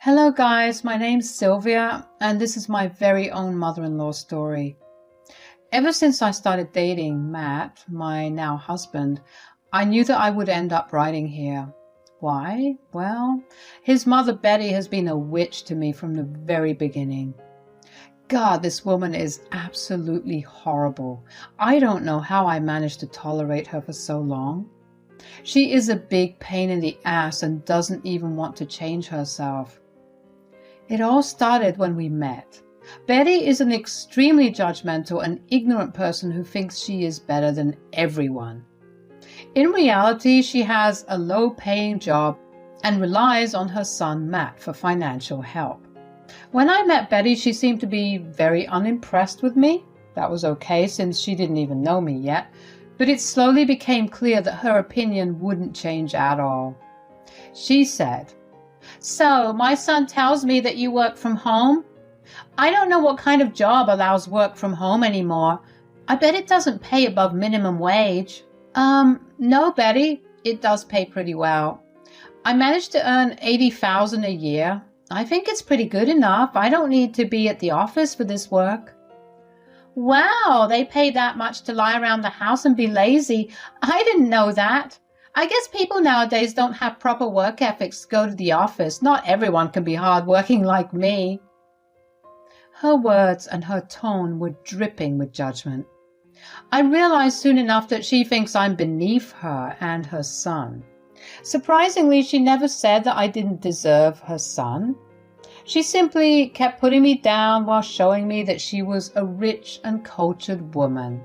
Hello guys, my name's Sylvia and this is my very own mother-in-law story. Ever since I started dating Matt, my now husband, I knew that I would end up writing here. Why? Well, his mother Betty has been a witch to me from the very beginning. God, this woman is absolutely horrible. I don't know how I managed to tolerate her for so long. She is a big pain in the ass and doesn't even want to change herself. It all started when we met. Betty is an extremely judgmental and ignorant person who thinks she is better than everyone. In reality, she has a low-paying job and relies on her son Matt for financial help. When I met Betty, she seemed to be very unimpressed with me. That was okay since she didn't even know me yet, but it slowly became clear that her opinion wouldn't change at all. She said, "So, my son tells me that you work from home? I don't know what kind of job allows work from home anymore. I bet it doesn't pay above minimum wage." No, Betty, it does pay pretty well. I managed to earn $80,000 a year. I think it's pretty good enough. I don't need to be at the office for this work. Wow, they pay that much to lie around the house and be lazy. I didn't know that. I guess people nowadays don't have proper work ethics to go to the office. Not everyone can be hardworking like me. Her words and her tone were dripping with judgment. I realized soon enough that she thinks I'm beneath her and her son. Surprisingly, she never said that I didn't deserve her son. She simply kept putting me down while showing me that she was a rich and cultured woman.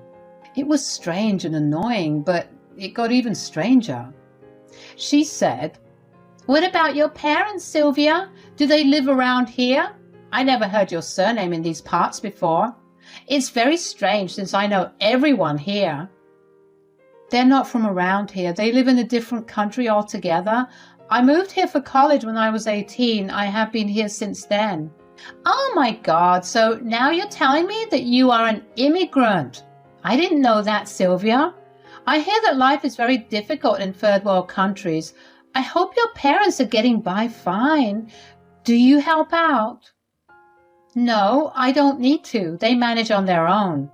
It was strange and annoying, but it got even stranger. She said, "What about your parents, Sylvia? Do they live around here? I never heard your surname in these parts before. It's very strange since I know everyone here." "They're not from around here. They live in a different country altogether. I moved here for college when I was 18. I have been here since then." "Oh my God, so now you're telling me that you are an immigrant? I didn't know that, Sylvia. I hear that life is very difficult in third world countries. I hope your parents are getting by fine. Do you help out?" "No, I don't need to. They manage on their own.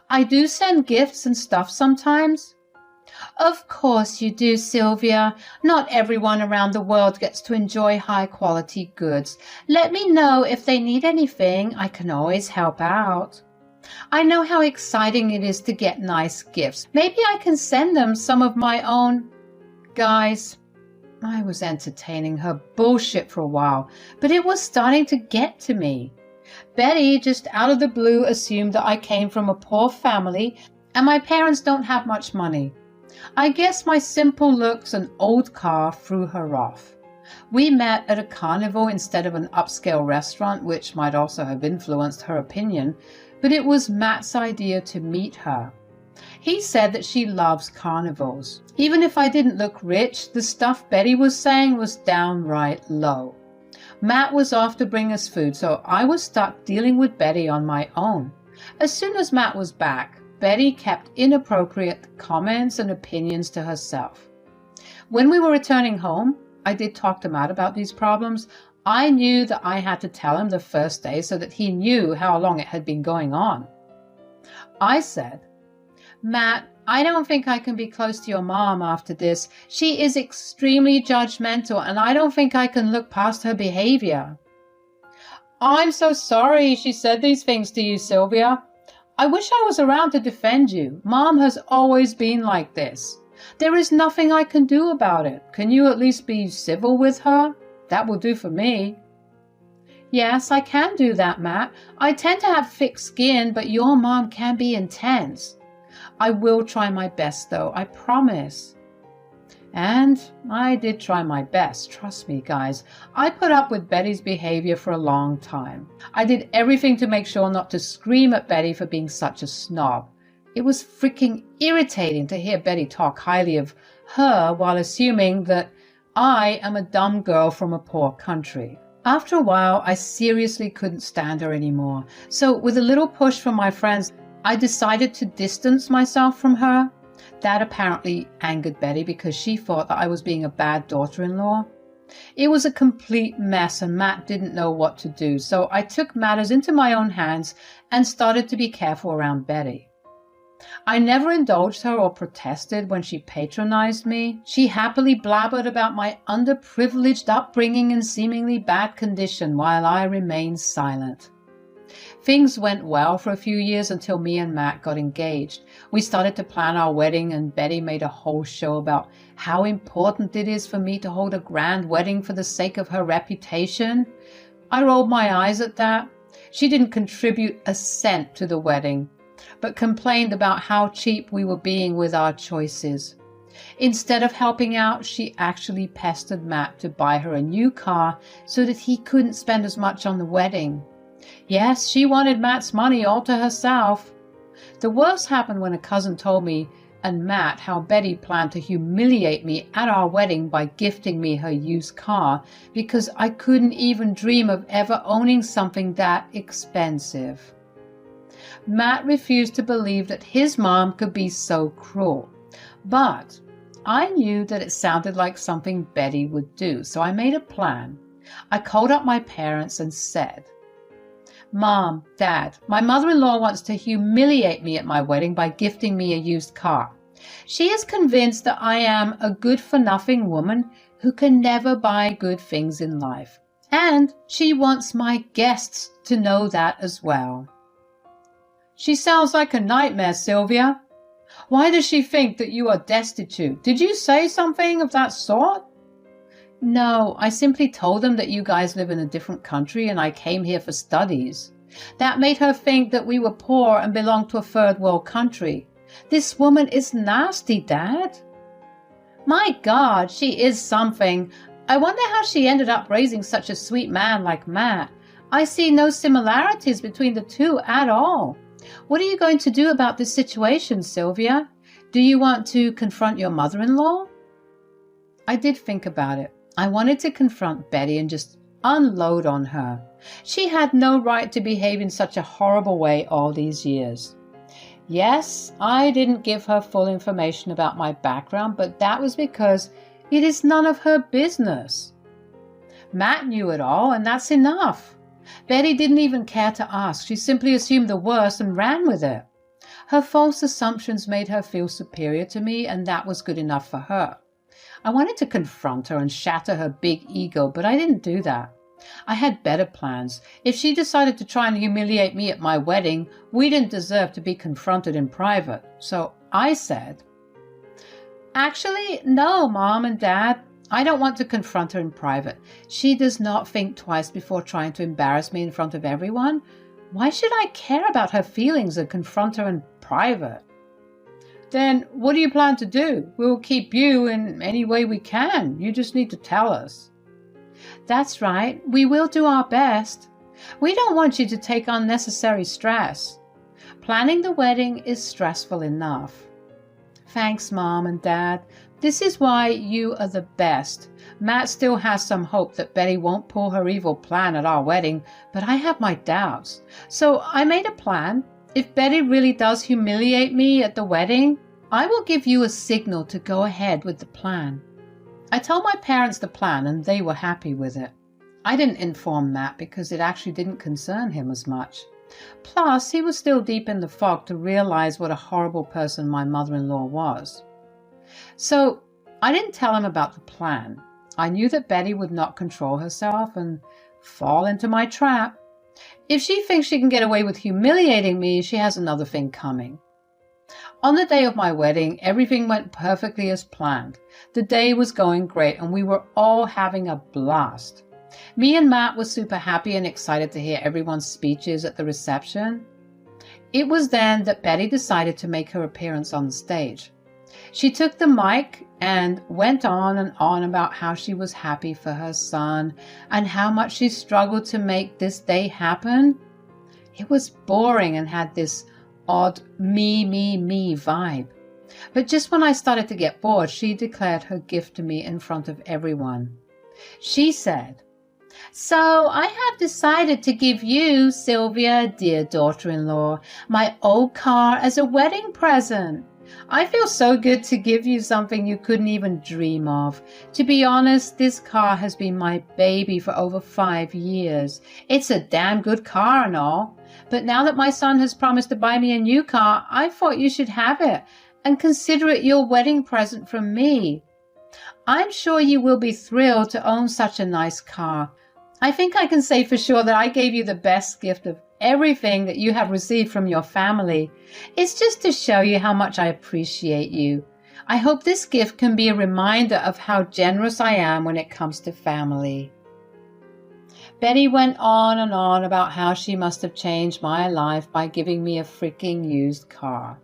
I do send gifts and stuff sometimes." "Of course you do, Sylvia. Not everyone around the world gets to enjoy high-quality goods. Let me know if they need anything. I can always help out. I know how exciting it is to get nice gifts. Maybe I can send them some of my own." Guys, I was entertaining her bullshit for a while, but it was starting to get to me. Betty, just out of the blue, assumed that I came from a poor family and my parents don't have much money. I guess my simple looks and old car threw her off. We met at a carnival instead of an upscale restaurant, which might also have influenced her opinion, but it was Matt's idea to meet her. He said that she loves carnivals. Even if I didn't look rich, the stuff Betty was saying was downright low. Matt was off to bring us food, so I was stuck dealing with Betty on my own. As soon as Matt was back, Betty kept inappropriate comments and opinions to herself. When we were returning home, I did talk to Matt about these problems. I knew that I had to tell him the first day so that he knew how long it had been going on. I said, "Matt, I don't think I can be close to your mom after this. She is extremely judgmental and I don't think I can look past her behavior." "I'm so sorry she said these things to you, Sylvia. I wish I was around to defend you. Mom has always been like this. There is nothing I can do about it. Can you at least be civil with her? That will do for me." "Yes, I can do that, Matt. I tend to have thick skin, but your mom can be intense. I will try my best, though, I promise." And I did try my best, trust me, guys. I put up with Betty's behavior for a long time. I did everything to make sure not to scream at Betty for being such a snob. It was freaking irritating to hear Betty talk highly of her while assuming that I am a dumb girl from a poor country. After a while, I seriously couldn't stand her anymore. So with a little push from my friends, I decided to distance myself from her. That apparently angered Betty because she thought that I was being a bad daughter-in-law. It was a complete mess and Matt didn't know what to do, so I took matters into my own hands and started to be careful around Betty. I never indulged her or protested when she patronized me. She happily blabbered about my underprivileged upbringing and seemingly bad condition while I remained silent. Things went well for a few years until me and Matt got engaged. We started to plan our wedding and Betty made a whole show about how important it is for me to hold a grand wedding for the sake of her reputation. I rolled my eyes at that. She didn't contribute a cent to the wedding, but complained about how cheap we were being with our choices. Instead of helping out, she actually pestered Matt to buy her a new car so that he couldn't spend as much on the wedding. Yes, she wanted Matt's money all to herself. The worst happened when a cousin told me and Matt how Betty planned to humiliate me at our wedding by gifting me her used car because I couldn't even dream of ever owning something that expensive. Matt refused to believe that his mom could be so cruel, but I knew that it sounded like something Betty would do, so I made a plan. I called up my parents and said, "Mom, Dad, my mother-in-law wants to humiliate me at my wedding by gifting me a used car. She is convinced that I am a good-for-nothing woman who can never buy good things in life. And she wants my guests to know that as well." "She sounds like a nightmare, Sylvia. Why does she think that you are destitute? Did you say something of that sort?" "No, I simply told them that you guys live in a different country and I came here for studies. That made her think that we were poor and belonged to a third world country. This woman is nasty, Dad." "My God, she is something. I wonder how she ended up raising such a sweet man like Matt. I see no similarities between the two at all. What are you going to do about this situation, Sylvia? Do you want to confront your mother-in-law?" I did think about it. I wanted to confront Betty and just unload on her. She had no right to behave in such a horrible way all these years. Yes, I didn't give her full information about my background, but that was because it is none of her business. Matt knew it all, and that's enough. Betty didn't even care to ask. She simply assumed the worst and ran with it. Her false assumptions made her feel superior to me, and that was good enough for her. I wanted to confront her and shatter her big ego, but I didn't do that. I had better plans. If she decided to try and humiliate me at my wedding, we didn't deserve to be confronted in private. So I said, "Actually, no, Mom and Dad. I don't want to confront her in private. She does not think twice before trying to embarrass me in front of everyone. Why should I care about her feelings and confront her in private?" "Then what do you plan to do? We'll keep you in any way we can. You just need to tell us." "That's right. We will do our best. We don't want you to take unnecessary stress. Planning the wedding is stressful enough." "Thanks, Mom and Dad. This is why you are the best. Matt still has some hope that Betty won't pull her evil plan at our wedding, but I have my doubts. So I made a plan. If Betty really does humiliate me at the wedding, I will give you a signal to go ahead with the plan." I told my parents the plan and they were happy with it. I didn't inform Matt because it actually didn't concern him as much. Plus, he was still deep in the fog to realize what a horrible person my mother-in-law was. So I didn't tell him about the plan. I knew that Betty would not control herself and fall into my trap. If she thinks she can get away with humiliating me, she has another thing coming. On the day of my wedding, everything went perfectly as planned. The day was going great and we were all having a blast. Me and Matt were super happy and excited to hear everyone's speeches at the reception. It was then that Betty decided to make her appearance on the stage. She took the mic and went on and on about how she was happy for her son and how much she struggled to make this day happen. It was boring and had this odd me vibe. But just when I started to get bored, she declared her gift to me in front of everyone. She said, "So I have decided to give you, Sylvia, dear daughter-in-law, my old car as a wedding present. I feel so good to give you something you couldn't even dream of. To be honest, this car has been my baby for over 5 years. It's a damn good car and all. But now that my son has promised to buy me a new car, I thought you should have it and consider it your wedding present from me. I'm sure you will be thrilled to own such a nice car. I think I can say for sure that I gave you the best gift of everything that you have received from your family. It's just to show you how much I appreciate you. I hope this gift can be a reminder of how generous I am when it comes to family. Betty went on and on about how she must have changed my life by giving me a freaking used car.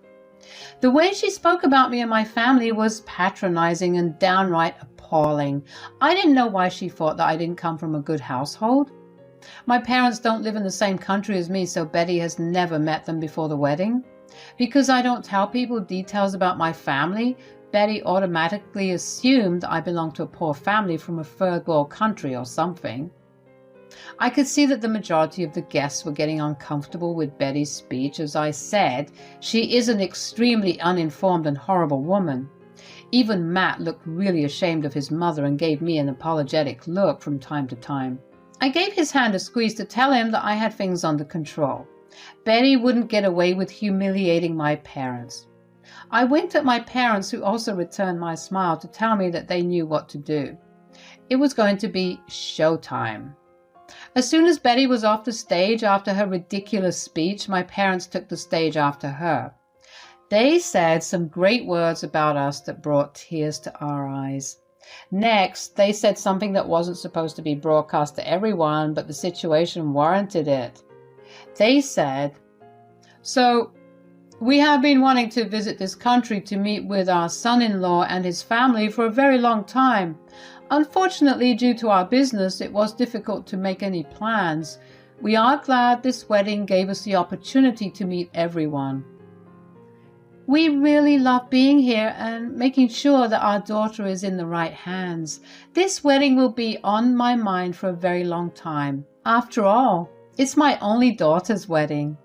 The way she spoke about me and my family was patronizing and downright appalling. I didn't know why she thought that I didn't come from a good household. My parents don't live in the same country as me, so Betty has never met them before the wedding. Because I don't tell people details about my family, Betty automatically assumed I belonged to a poor family from a third world country or something. I could see that the majority of the guests were getting uncomfortable with Betty's speech. As I said, she is an extremely uninformed and horrible woman. Even Matt looked really ashamed of his mother and gave me an apologetic look from time to time. I gave his hand a squeeze to tell him that I had things under control. Betty wouldn't get away with humiliating my parents. I winked at my parents, who also returned my smile to tell me that they knew what to do. It was going to be showtime. As soon as Betty was off the stage after her ridiculous speech, my parents took the stage after her. They said some great words about us that brought tears to our eyes. Next, they said something that wasn't supposed to be broadcast to everyone, but the situation warranted it. They said, "So, we have been wanting to visit this country to meet with our son-in-law and his family for a very long time. Unfortunately, due to our business, it was difficult to make any plans. We are glad this wedding gave us the opportunity to meet everyone. We really love being here and making sure that our daughter is in the right hands. This wedding will be on my mind for a very long time. After all, it's my only daughter's wedding."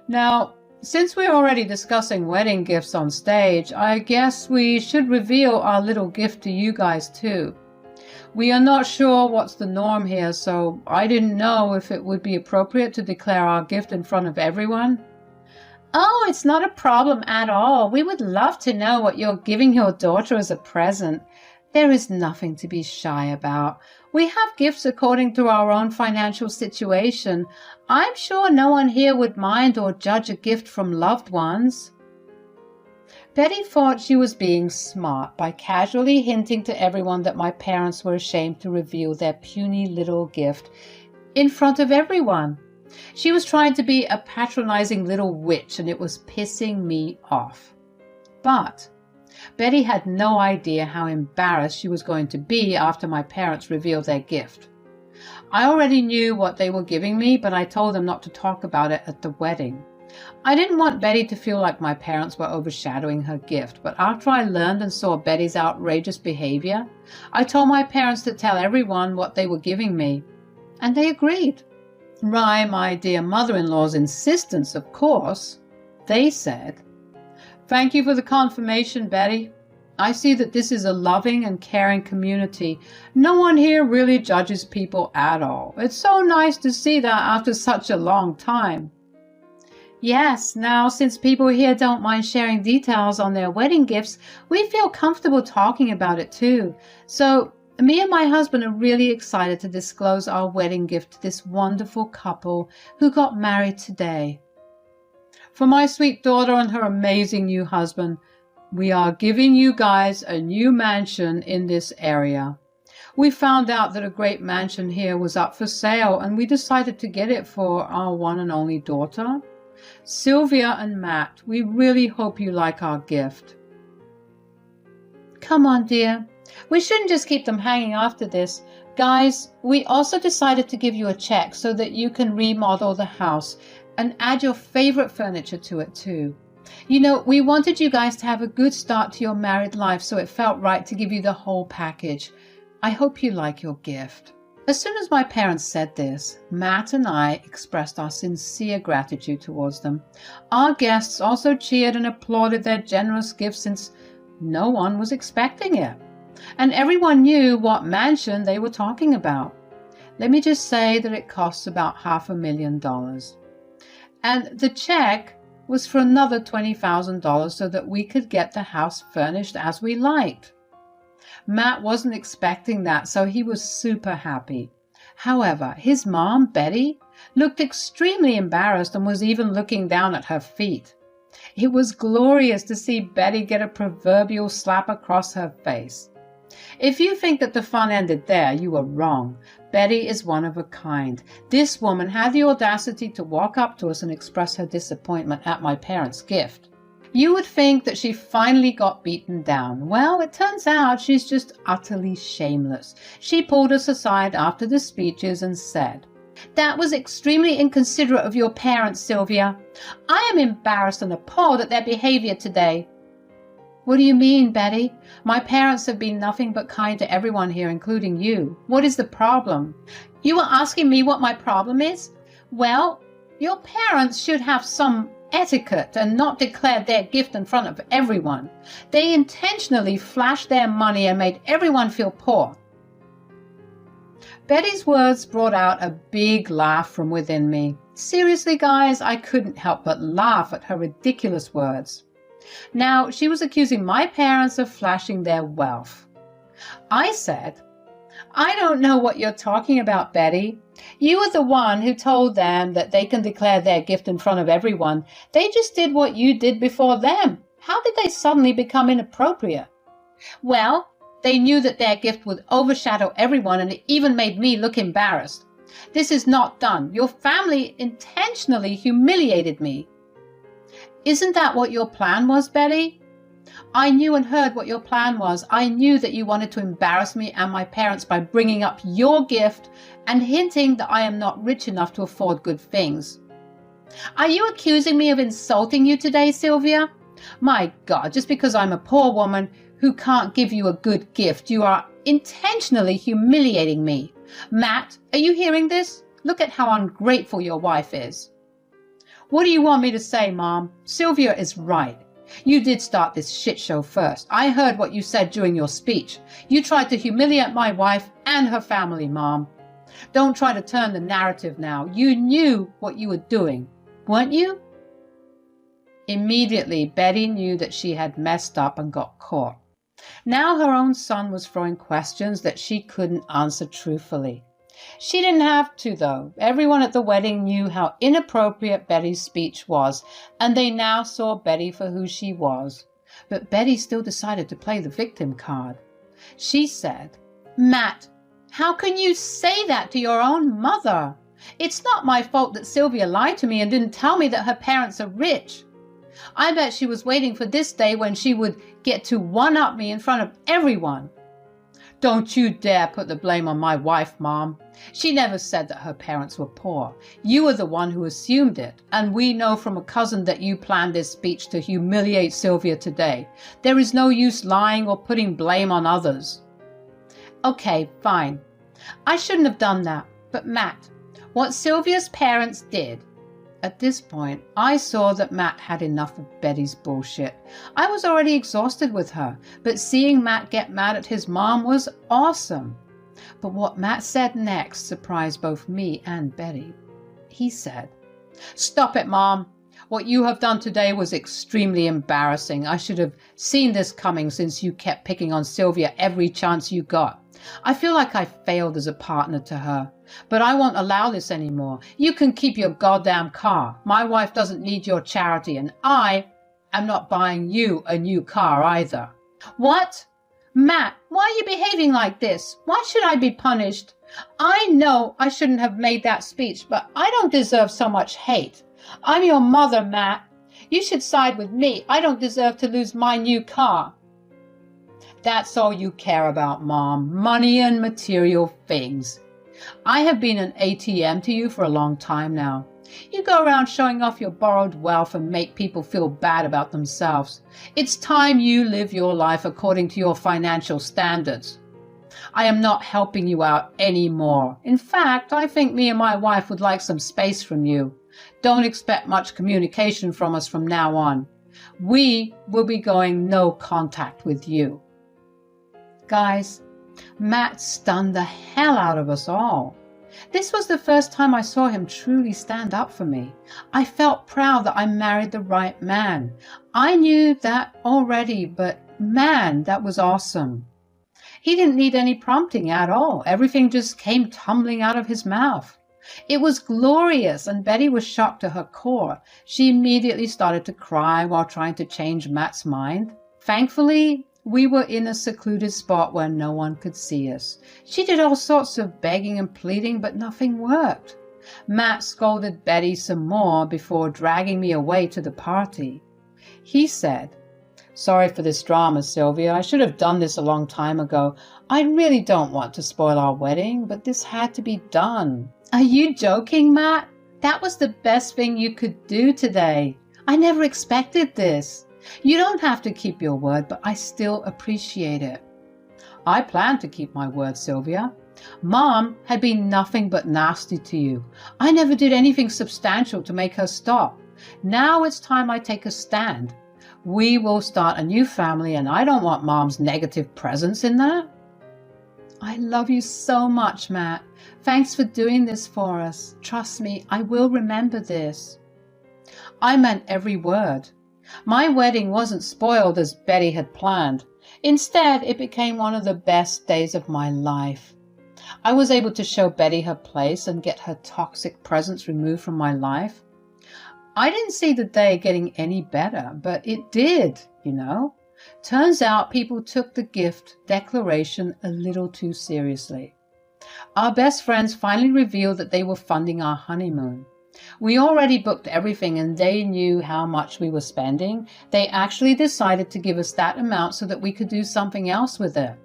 Now, since we're already discussing wedding gifts on stage, I guess we should reveal our little gift to you guys too. We are not sure what's the norm here, so I didn't know if it would be appropriate to declare our gift in front of everyone. "Oh, it's not a problem at all. We would love to know what you're giving your daughter as a present. There is nothing to be shy about. We have gifts according to our own financial situation. I'm sure no one here would mind or judge a gift from loved ones." Betty thought she was being smart by casually hinting to everyone that my parents were ashamed to reveal their puny little gift in front of everyone. She was trying to be a patronizing little witch, and it was pissing me off. But Betty had no idea how embarrassed she was going to be after my parents revealed their gift. I already knew what they were giving me, but I told them not to talk about it at the wedding. I didn't want Betty to feel like my parents were overshadowing her gift, but after I learned and saw Betty's outrageous behavior, I told my parents to tell everyone what they were giving me, and they agreed. By my dear mother-in-law's insistence, of course. They said, "Thank you for the confirmation, Betty. I see that this is a loving and caring community. No one here really judges people at all. It's so nice to see that after such a long time." Yes, now since people here don't mind sharing details on their wedding gifts, we feel comfortable talking about it too. So me and my husband are really excited to disclose our wedding gift to this wonderful couple who got married today. For my sweet daughter and her amazing new husband, we are giving you guys a new mansion in this area. We found out that a great mansion here was up for sale, and we decided to get it for our one and only daughter. Sylvia and Matt, we really hope you like our gift. Come on, dear. We shouldn't just keep them hanging after this. Guys, we also decided to give you a check so that you can remodel the house and add your favorite furniture to it too. You know, we wanted you guys to have a good start to your married life, so it felt right to give you the whole package. I hope you like your gift. As soon as my parents said this, Matt and I expressed our sincere gratitude towards them. Our guests also cheered and applauded their generous gift since no one was expecting it. And everyone knew what mansion they were talking about. Let me just say that it costs about $500,000. And the check was for another $20,000 so that we could get the house furnished as we liked. Matt wasn't expecting that, so he was super happy. However, his mom, Betty, looked extremely embarrassed and was even looking down at her feet. It was glorious to see Betty get a proverbial slap across her face. If you think that the fun ended there, you are wrong. Betty is one of a kind. This woman had the audacity to walk up to us and express her disappointment at my parents' gift. You would think that she finally got beaten down. Well, it turns out she's just utterly shameless. She pulled us aside after the speeches and said, "That was extremely inconsiderate of your parents, Sylvia. I am embarrassed and appalled at their behavior today." "What do you mean, Betty? My parents have been nothing but kind to everyone here, including you. What is the problem?" "You are asking me what my problem is? Well, your parents should have some etiquette and not declare their gift in front of everyone. They intentionally flashed their money and made everyone feel poor." Betty's words brought out a big laugh from within me. Seriously, guys, I couldn't help but laugh at her ridiculous words. Now, she was accusing my parents of flashing their wealth. I said, "I don't know what you're talking about, Betty. You were the one who told them that they can declare their gift in front of everyone. They just did what you did before them. How did they suddenly become inappropriate?" "Well, they knew that their gift would overshadow everyone, and it even made me look embarrassed. This is not done. Your family intentionally humiliated me." "Isn't that what your plan was, Betty?" "I knew and heard what your plan was. I knew that you wanted to embarrass me and my parents by bringing up your gift and hinting that I am not rich enough to afford good things." "Are you accusing me of insulting you today, Sylvia? My God, just because I'm a poor woman who can't give you a good gift, you are intentionally humiliating me. Matt, are you hearing this? Look at how ungrateful your wife is." "What do you want me to say, Mom? Sylvia is right. You did start this shit show first. I heard what you said during your speech. You tried to humiliate my wife and her family, Mom. Don't try to turn the narrative now. You knew what you were doing, weren't you?" Immediately, Betty knew that she had messed up and got caught. Now her own son was throwing questions that she couldn't answer truthfully. She didn't have to, though. Everyone at the wedding knew how inappropriate Betty's speech was, and they now saw Betty for who she was. But Betty still decided to play the victim card. She said, "Matt, how can you say that to your own mother? It's not my fault that Sylvia lied to me and didn't tell me that her parents are rich. I bet she was waiting for this day when she would get to one-up me in front of everyone." "Don't you dare put the blame on my wife, Mom. She never said that her parents were poor. You were the one who assumed it, and we know from a cousin that you planned this speech to humiliate Sylvia today. There is no use lying or putting blame on others." "Okay, fine. I shouldn't have done that. But Matt, what Sylvia's parents did..." At this point, I saw that Matt had enough of Betty's bullshit. I was already exhausted with her, but seeing Matt get mad at his mom was awesome. But what Matt said next surprised both me and Betty. He said, "Stop it, Mom. What you have done today was extremely embarrassing. I should have seen this coming since you kept picking on Sylvia every chance you got. I feel like I failed as a partner to her. But I won't allow this anymore. You can keep your goddamn car. My wife doesn't need your charity, and I am not buying you a new car either." "What? Matt, why are you behaving like this? Why should I be punished? I know I shouldn't have made that speech, but I don't deserve so much hate. I'm your mother, Matt. You should side with me. I don't deserve to lose my new car." "That's all you care about, Mom. Money and material things. I have been an ATM to you for a long time now. You go around showing off your borrowed wealth and make people feel bad about themselves. It's time you live your life according to your financial standards. I am not helping you out anymore. In fact, I think me and my wife would like some space from you. Don't expect much communication from us from now on. We will be going no contact with you." Guys, Matt stunned the hell out of us all. This was the first time I saw him truly stand up for me. I felt proud that I married the right man. I knew that already, but man, that was awesome. He didn't need any prompting at all. Everything just came tumbling out of his mouth. It was glorious, and Betty was shocked to her core. She immediately started to cry while trying to change Matt's mind. Thankfully, we were in a secluded spot where no one could see us. She did all sorts of begging and pleading, but nothing worked. Matt scolded Betty some more before dragging me away to the party. He said, "Sorry for this drama, Sylvia. I should have done this a long time ago. I really don't want to spoil our wedding, but this had to be done." Are you joking, Matt? That was the best thing you could do today. I never expected this. You don't have to keep your word, but I still appreciate it. I plan to keep my word, Sylvia. Mom had been nothing but nasty to you. I never did anything substantial to make her stop. Now it's time I take a stand. We will start a new family, and I don't want Mom's negative presence in that. I love you so much, Matt. Thanks for doing this for us. Trust me, I will remember this. I meant every word. My wedding wasn't spoiled as Betty had planned. Instead, it became one of the best days of my life. I was able to show Betty her place and get her toxic presence removed from my life. I didn't see the day getting any better, but it did, you know. Turns out people took the gift declaration a little too seriously. Our best friends finally revealed that they were funding our honeymoon. We already booked everything and they knew how much we were spending. They actually decided to give us that amount so that we could do something else with it.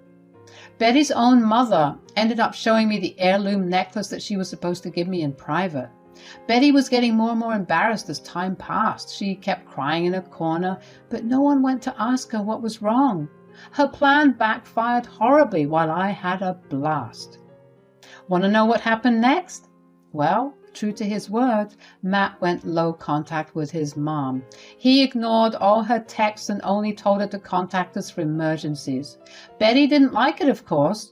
Betty's own mother ended up showing me the heirloom necklace that she was supposed to give me in private. Betty was getting more and more embarrassed as time passed. She kept crying in a corner, but no one went to ask her what was wrong. Her plan backfired horribly while I had a blast. Want to know what happened next? Well, true to his word, Matt went low contact with his mom. He ignored all her texts and only told her to contact us for emergencies. Betty didn't like it, of course.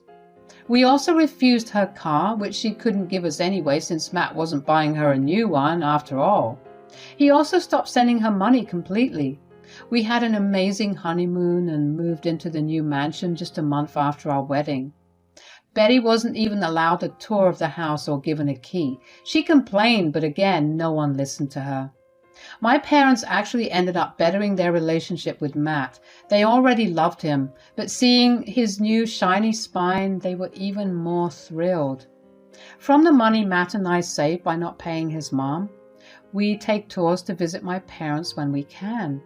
We also refused her car, which she couldn't give us anyway since Matt wasn't buying her a new one after all. He also stopped sending her money completely. We had an amazing honeymoon and moved into the new mansion just a month after our wedding. Betty wasn't even allowed a tour of the house or given a key. She complained, but again, no one listened to her. My parents actually ended up bettering their relationship with Matt. They already loved him, but seeing his new shiny spine, they were even more thrilled. From the money Matt and I saved by not paying his mom, we take tours to visit my parents when we can.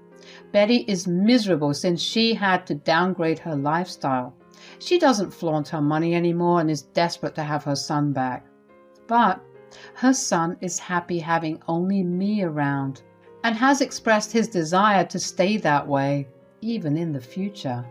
Betty is miserable since she had to downgrade her lifestyle. She doesn't flaunt her money anymore and is desperate to have her son back. But her son is happy having only me around and has expressed his desire to stay that way, even in the future.